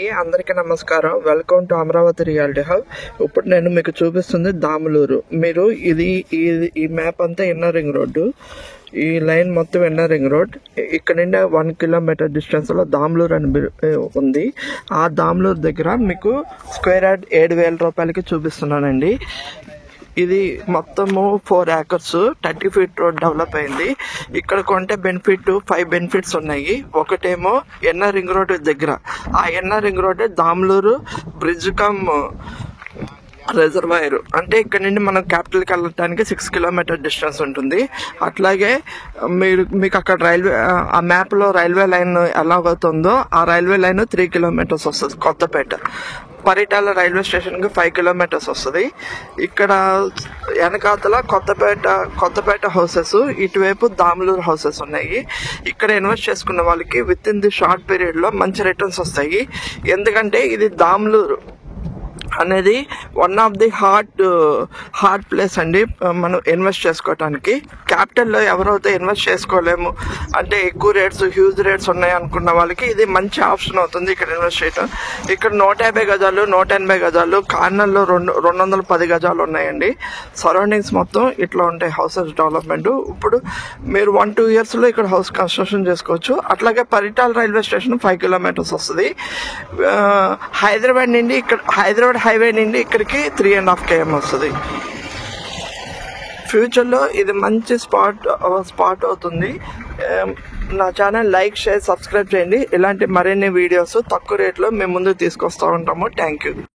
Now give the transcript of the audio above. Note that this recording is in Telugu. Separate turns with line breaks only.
అందరికీ నమస్కారం. Welcome to Amaravati reality hub. ఇప్పుడు నేను మీకు చూపిస్తుంది దాములూరు. మీరు ఈ మ్యాప్ అంతా ఇన్నర్ రింగ్ రోడ్డు. ఈ లైన్ మొత్తం ఇన్నర్ రింగ్ రోడ్. ఇక్కడ నుండి 1 కిలోమీటర్ డిస్టెన్స్ లో దాములూరు అని ఉంది. ఆ దాములూరు దగ్గర మీకు స్క్వేర్ యార్డ్ 7,000 రూపాయలకి చూపిస్తున్నానండి. ఇది మొత్తము 4 acres 30 feet రోడ్ డెవలప్ అయింది. ఇక్కడ కొంటే 5 బెనిఫిట్స్ ఉన్నాయి. ఒకటేమో ఎన్ఆర్ రింగ్ రోడ్ దగ్గర, ఆ NR ring road Damuluru bridge cum reservoir, అంటే ఇక్కడ నుండి మనం క్యాపిటల్కి వెళ్ళడానికి 6 కిలోమీటర్ డిస్టెన్స్ ఉంటుంది. అట్లాగే మీకు అక్కడ ఆ మ్యాప్లో రైల్వే లైన్ ఎలాగవుతుందో ఆ రైల్వే లైన్ 3 kilometers వస్తుంది. కొత్తపేట పరిటాల రైల్వే స్టేషన్కి 5 kilometers వస్తుంది. ఇక్కడ వెనకాతల కొత్తపేట హౌసెస్, ఇటువైపు దాములూరు హౌసెస్ ఉన్నాయి. ఇక్కడ ఇన్వెస్ట్ చేసుకున్న వాళ్ళకి విత్ ఇన్ ది షార్ట్ పీరియడ్లో మంచి రిటర్న్స్ వస్తాయి. ఎందుకంటే ఇది దాములూరు అనేది one of the heart place అండి మనం ఇన్వెస్ట్ చేసుకోవటానికి. క్యాపిటల్లో ఎవరైతే ఇన్వెస్ట్ చేసుకోలేము, అంటే ఎక్కువ హ్యూజ్ రేట్స్ ఉన్నాయి అనుకున్న వాళ్ళకి ఇది మంచి ఆప్షన్ అవుతుంది ఇక్కడ ఇన్వెస్ట్ చేయటం. ఇక్కడ 150 గజాలు 180 గజాలు, కార్నర్లో 210 గజాలు ఉన్నాయండి. సరౌండింగ్స్ మొత్తం ఇట్లా ఉంటాయి హౌసెస్ డెవలప్మెంట్. ఇప్పుడు మీరు 1-2 yearsలో ఇక్కడ హౌస్ కన్స్ట్రక్షన్ చేసుకోవచ్చు. అట్లాగే పరిటాల రైల్వే స్టేషన్ 5 kilometers వస్తుంది. హైదరాబాద్ హైవే నుండి ఇక్కడికి 3.5 km వస్తుంది. ఫ్యూచర్లో ఇది మంచి స్పాట్ అవుతుంది. నా ఛానల్ లైక్, షేర్, సబ్స్క్రైబ్ చేయండి. ఇలాంటి మరిన్ని వీడియోస్ తక్కువ రేట్లో మేము ముందుకు తీసుకొస్తూ ఉంటాము. Thank you.